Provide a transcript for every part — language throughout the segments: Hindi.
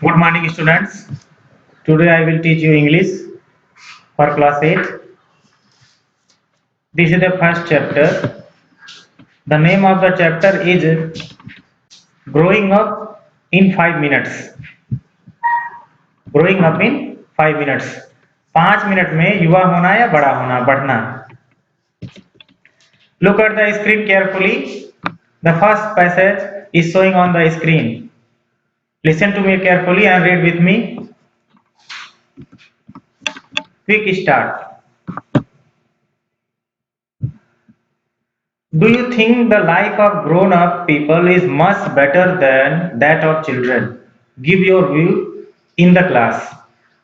Good morning, students. Today I will teach you English for class 8. This is the first chapter. The name of the chapter is Growing Up in 5 Minutes. Growing up in 5 minutes. 5 minute में युवा होना या बड़ा होना, बढ़ना. Look at the screen carefully. The first passage is showing on the screen. Listen to me carefully and read with me. Quick start. Do you think the life of grown-up people is much better than that of children? Give your view in the class.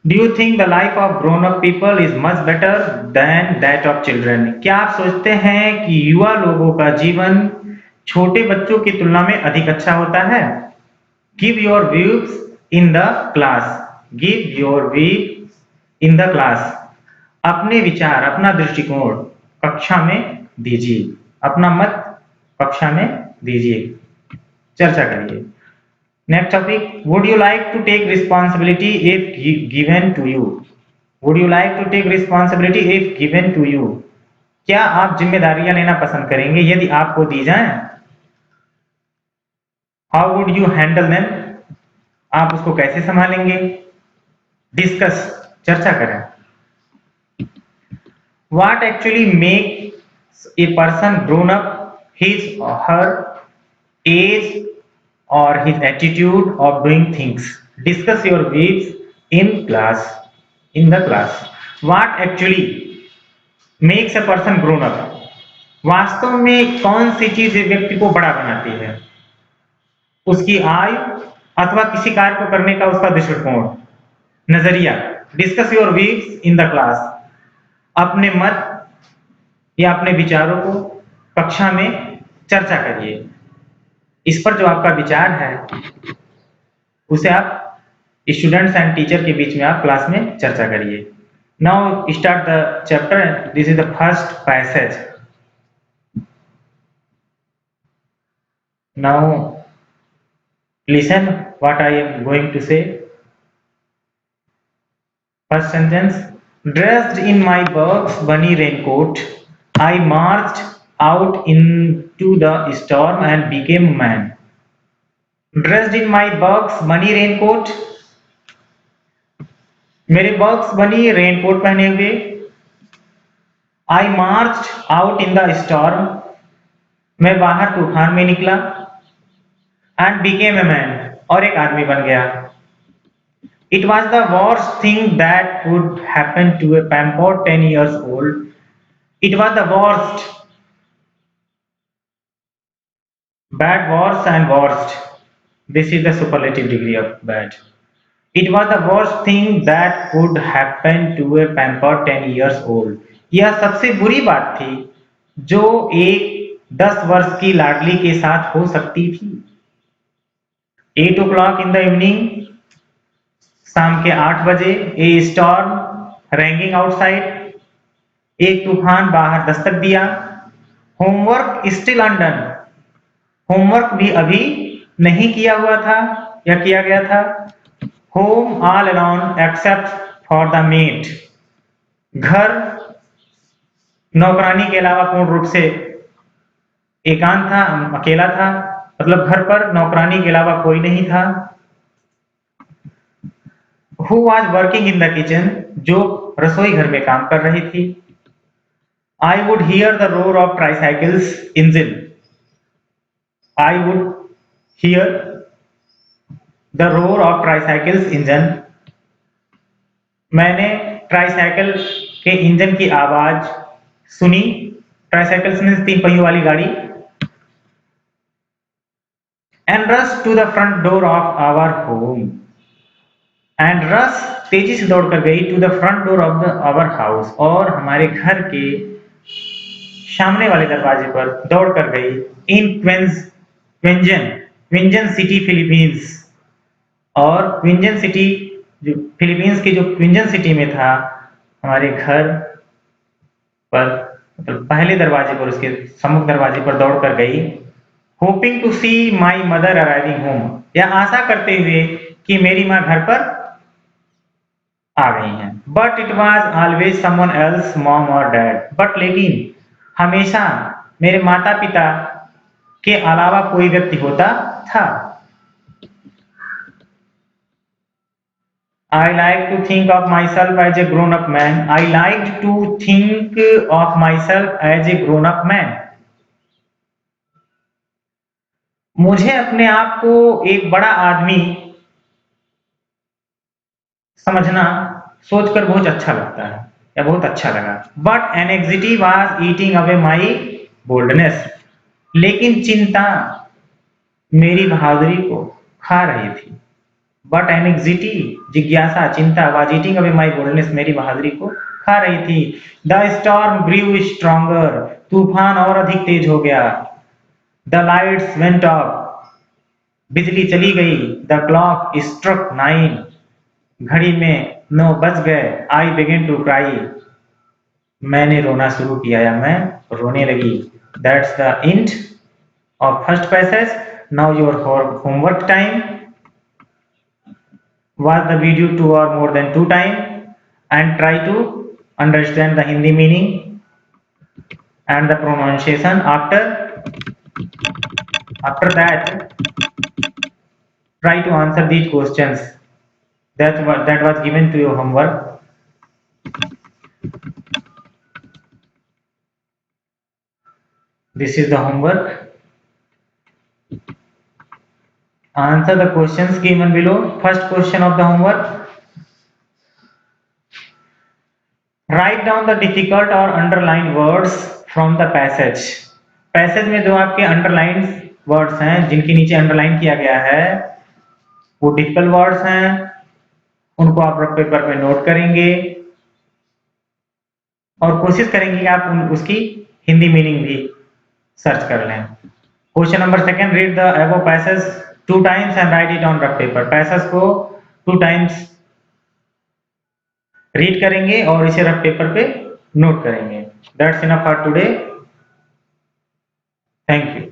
Do you think the life of grown-up people is much better than that of children? क्या आप सोचते हैं कि युवा लोगों का जीवन छोटे बच्चों की तुलना में अधिक अच्छा होता है? Give your views in the class. Give your views in the class. अपने विचार, अपना दृष्टिकोण कक्षा में दीजिए. अपना मत कक्षा में दीजिए, चर्चा करिए. Next topic, would you like to take responsibility if given to you? Would you like to take responsibility if given to you? क्या आप जिम्मेदारियां लेना पसंद करेंगे यदि आपको दी जाएं? How would you handle them? आप उसको कैसे संभालेंगे? डिस्कस, चर्चा करें. What actually make a person grown up, his or her age or his attitude of doing things. Discuss your views in class. In the class. What actually makes a person grown up? वास्तव में कौन सी चीज व्यक्ति को बड़ा बनाती है? उसकी आयु अथवा किसी कार्य को करने का उसका दृष्टिकोण, नजरिया. Discuss your views in the class. अपने मत या अपने विचारों को कक्षा में चर्चा करिए. इस पर जो आपका विचार है उसे आप स्टूडेंट्स एंड टीचर के बीच में आप क्लास में चर्चा करिए. Now start the chapter. This is the first passage. Now listen what I am going to say. First sentence, dressed in my box bunny raincoat I marched out into the storm and became a man. Dressed in my Bugs Bunny raincoat. मेरे Bugs Bunny raincoat पहने हुए. I marched out in the storm. मैं बाहर तूफान में निकला. And became a man. और एक आदमी बन गया. It was the worst thing that could happen to a pampered 10 years old. It was the worst. Bad, worse and worst. This is the superlative degree of bad. It was the worst thing that could happen to a pampered 10 years old. यह सबसे बुरी बात थी जो एक 10 वर्ष की लाडली के साथ हो सकती थी. 8 o'clock in the evening. शाम के 8 बजे. A storm raging outside. एक तूफान बाहर दस्तक दिया. Homework still undone. होमवर्क भी अभी नहीं किया हुआ था या किया गया था. Home all alone except for the maid. घर नौकरानी के अलावा पूर्ण रूप से एकांत था, अकेला था. मतलब घर पर नौकरानी के अलावा कोई नहीं था. Who was working in the kitchen. जो रसोई घर में काम कर रही थी. I would hear the roar of tricycles engine. I would hear the roar of tricycles engine. मैंने ट्राईसाइकिल के इंजन की आवाज सुनी. ट्राईसाइकिल्स मीन्स 3 पहियों वाली गाड़ी. And rushed to the front door of our home. And rush तेजी से दौड़कर गई to the front door of our house. और हमारे घर के सामने वाले दरवाजे पर दौड़कर गई. इन क्विंजन सिटी फिलीपींस. और क्विंजन सिटी जो फिलीपींस की जो क्विंजन सिटी में था हमारे घर पर, मतलब पहले दरवाजे पर, उसके सम्मुख दरवाजे पर दौड़कर गई. Hoping to see my mother arriving home. यह आशा करते हुए कि मेरी माँ घर पर आ गई हैं। But it was always someone else, mom और डैड। बट लेकिन हमेशा मेरे माता पिता के अलावा कोई व्यक्ति होता था। I like to think of myself as a grown up man. I liked to think of myself as a grown up man. मुझे अपने आप को एक बड़ा आदमी समझना सोचकर बहुत अच्छा लगता है या बहुत अच्छा लगा। But anxiety was eating away my boldness. लेकिन चिंता मेरी बहादुरी को खा रही थी। बट एनेक्सिटी, जिज्ञासा, चिंता, was eating away my boldness, मेरी बहादुरी को खा रही थी। The storm grew stronger. तूफान और अधिक तेज हो गया। The lights went off. बिजली चली गई। The clock struck 9। घड़ी में 9 बज गए। I begin to cry. मैंने रोना शुरू किया या मैं रोने लगी। That's the end of first passage. Now your homework time. Watch the video 2 or more than 2 times and try to understand the Hindi meaning and the pronunciation. After that, try to answer these questions that was given to your homework. This is the homework. Answer the questions given below. First question of the homework. Write down the difficult or underlined words from the passage. Passage में जो आपके अंडरलाइन वर्ड्स हैं, जिनके नीचे अंडरलाइन किया गया है, वो डिफिकल्ट वर्ड्स हैं। उनको आप रफ पेपर पे नोट करेंगे और कोशिश करेंगे कि आप उसकी हिंदी मीनिंग भी सर्च कर लें। Question number second, read the above passage 2 times and write it on rough paper. Passage को 2 times रीड करेंगे और इसे रफ पेपर पे नोट करेंगे। That's enough for today. Thank you.